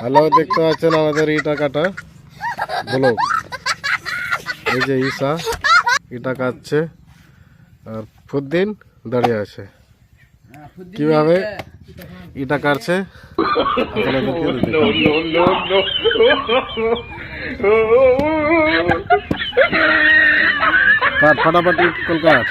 Hello, দেখতে পাচ্ছেন আমাদের ইটা কাটা ব্লক। এই যে ঈশা ইটা কাটছে আর ফুদ্দিন দাঁড়িয়ে আছে। কিভাবে ইটা কাটছে আপনাদেরকে দেখাবো। কাট ফাটাফাটি কলকাতা।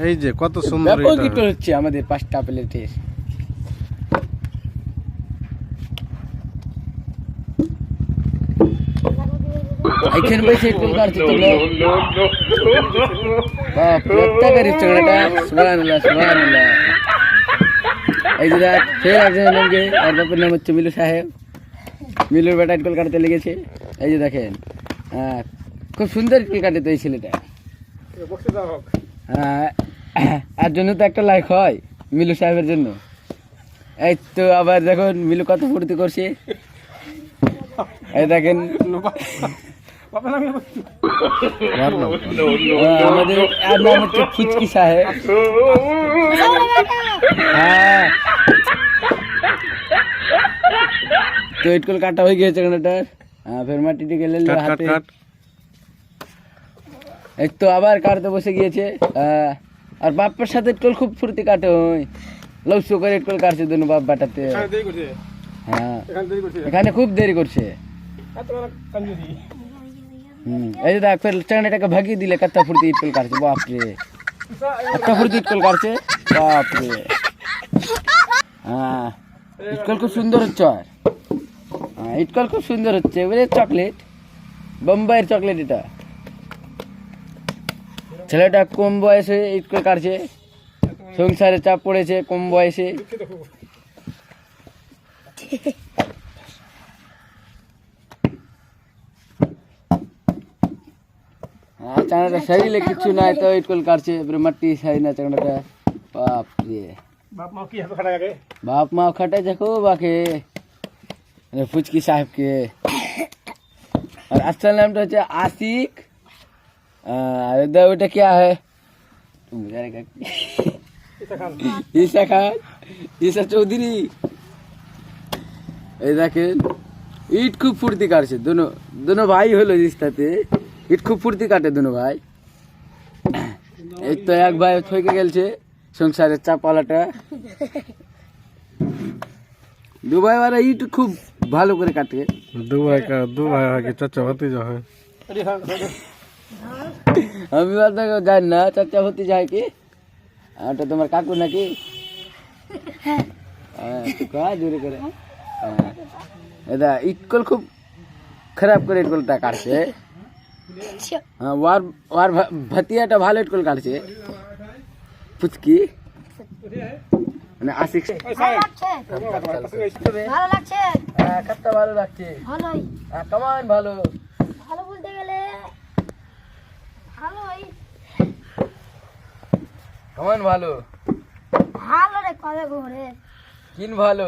এই যে কত সুন্দর ইটা হচ্ছে আমাদের 5টা প্লেটের। এখানে বসে ইটকল কাটছে তো বাপ লত্তা করি চড়াটা। সুবহানাল্লাহ সুবহানাল্লাহ। এই যে দেখ ফের একজন লঙ্গে আর বাপের নাম হচ্ছে মিলু সাহেব। মিলুর বেটা ইটকল কাটতে লেগেছে। এই যে দেখেন খুব সুন্দর ইটকল কাটে তো এই ছেলেটা। আর জন্য তো একটা লাইক হয় মিলু সাহেবের জন্য। এই তো আবার দেখুন মিলু কত ফুর্তি করছে। এই দেখেন আমাদের আর নাম হচ্ছে ফুচকি সাহেব। হ্যাঁ তো ইটকল কাটা হয়ে গিয়েছে এখানটার। ফের মাটিটি গেলে হাতে। এই তো আবার কাটতে বসে গিয়েছে। আর বাপ্পার সাথে ইটকল খুব ফুর্তি কাটে ওই লৌসু করে ইটকল কাটছে দুনো বাপ বাটাতে। হ্যাঁ এখানে খুব দেরি করছে। এই যে দেখ ফের চাংড়াটাকে ভাগিয়ে দিলে কত ফুর্তি ইটকল কাটছে। বাপরে কত ফুর্তি ইটকল কাটছে বাপরে। হ্যাঁ ইটকল খুব সুন্দর হচ্ছে। আর ইটকল খুব সুন্দর হচ্ছে। এবারে চকলেট বোম্বাইয়ের চকলেট এটা। ছেলেটা কম বয়সে ইটকল কাটছে। সংসারে চাপ পড়েছে কম বয়সে। চাংড়াটা সারিলে কিছু নাই তো ইটকল কাটছে। এবারে মাটি সারি না চাংড়াটা। বাপ রে বাপ মাও খাটাইছে খুব আগে ফুচকি সাহেবকে। और असल नाम तो है आशिक। ওটা क्या है তুমি জানেগা ঈশা খান ঈশা চৌধুরী। এই দেখেন ইট খুব ফুর্তি কাটছে। दोनों ভাই হলো রিস্তাতে। ইট খুব ফুর্তি কাটে दोनों ভাই। এই তো এক ভাই থইকে গেলছে সংসারের চাপালাটা। দুবাই वाला ইট খুব ভালো করে কাটে। দুবাই আগে চাচা ভাতিজা হয়। আমি বলতে জানি না চাচা ভাতিজা হয় কি। ওটা তোমার কাকু নাকি? জোরে করে এটা ইটকল খুব খারাপ করে ইটকলটা কাটছে। হ্যাঁ ওর ভাতিয়াটা ভালো ইটকল কাটছে ফুচকি মানে আশিক। ভালো লাগছে কাটতে ভালো লাগছে। ভালোই কেমন ভালো ভালো বলতে গেলে ভালোই কেমন ভালো ভালো রে কবে ঘুরে কিন ভালো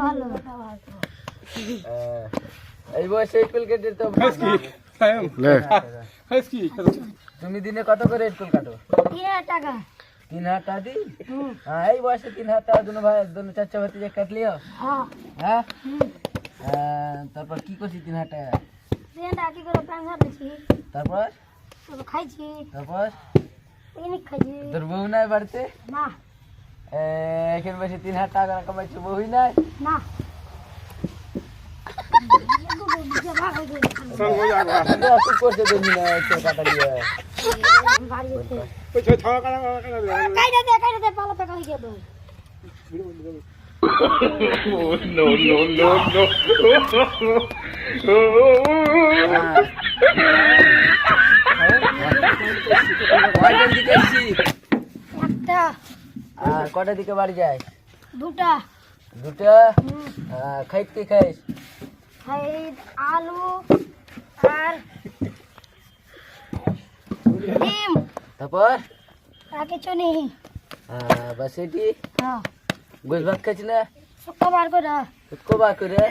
ভালো ভালো এই বয়সে ইটকল কেটে তো তুমি দিনে কত করে ইটকল কাটো? 3,000 টাকা। 3,000 টাকা দি? हाँ এই বয়সে 3,000 টাকা दोनों ভাই दोनों চাচা ভাতিজা কাট লিও। হ্যাঁ হ্যাঁ তারপর কি করছিস 3,000 টাকা? 3,000 টাকা কি করে প্যান খাচ্ছি তারপর খাইছি। তারপর পিকনিক খাইছি। তোর বউ নাই বাড়িতে? না এখন বসে 3,000 টাকা কামাইছে বউই নাই? না করছে তুমি না কাটা দিয়ে কাইটা দে পালা টাকা হয়ে গেল। কটার দিকে বাড়ি যায়? 2টা। 2টা? খাইত কি খাইস? আলু আর ডিম। তারপর আর কিছু নেই। বাস এটি হ্যাঁ গোস ভাত খাইছি না? শুক্রবার করে। শুক্রবার করে?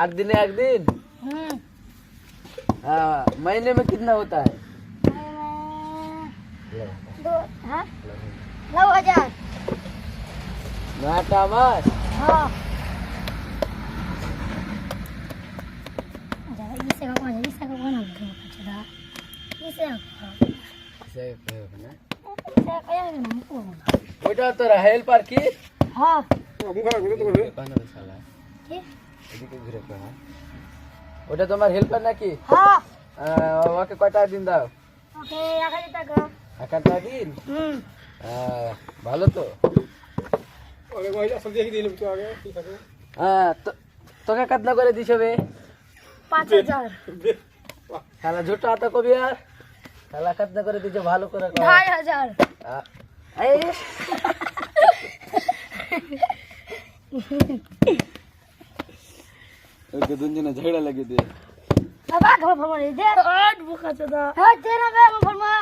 8 দিনে একদিন? हाँ महीने में कितना होता है? दो हाँ 9,000 नाटा मास हाँ इसे का कौन अच्छा इसे कया हमको ওটা তোর হেল্পার কি? हाँ কি ওটা তোমার হেল্পার নাকি? हाँ ওকে কয়টা দিন দাও? ओके 1,000 টাকা একটা দিন? ভালো তো। তোকে কত করে দিছ বে? 5,000 শালা ঝুটা তো কবি আর শালা কত করে দিছ ভালো করে কর। 2,500 এই ওকে দুজনে ঝগড়া লাগিয়ে দে। বাবা খাওয়া ফরমারে দে আট বুকা চোদা হ্যাঁ দে না বে আমার ফরমা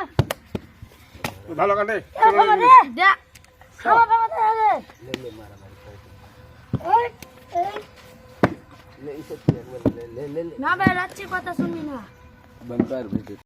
ভালো কাটে ফরমা দে দে খাওয়া ফরমা দে ले ले मारा मारी कर ওই ले इसे ले ले ले ले না বে রাচ্ছি কথা শুনবি না बंद कर भेज दे।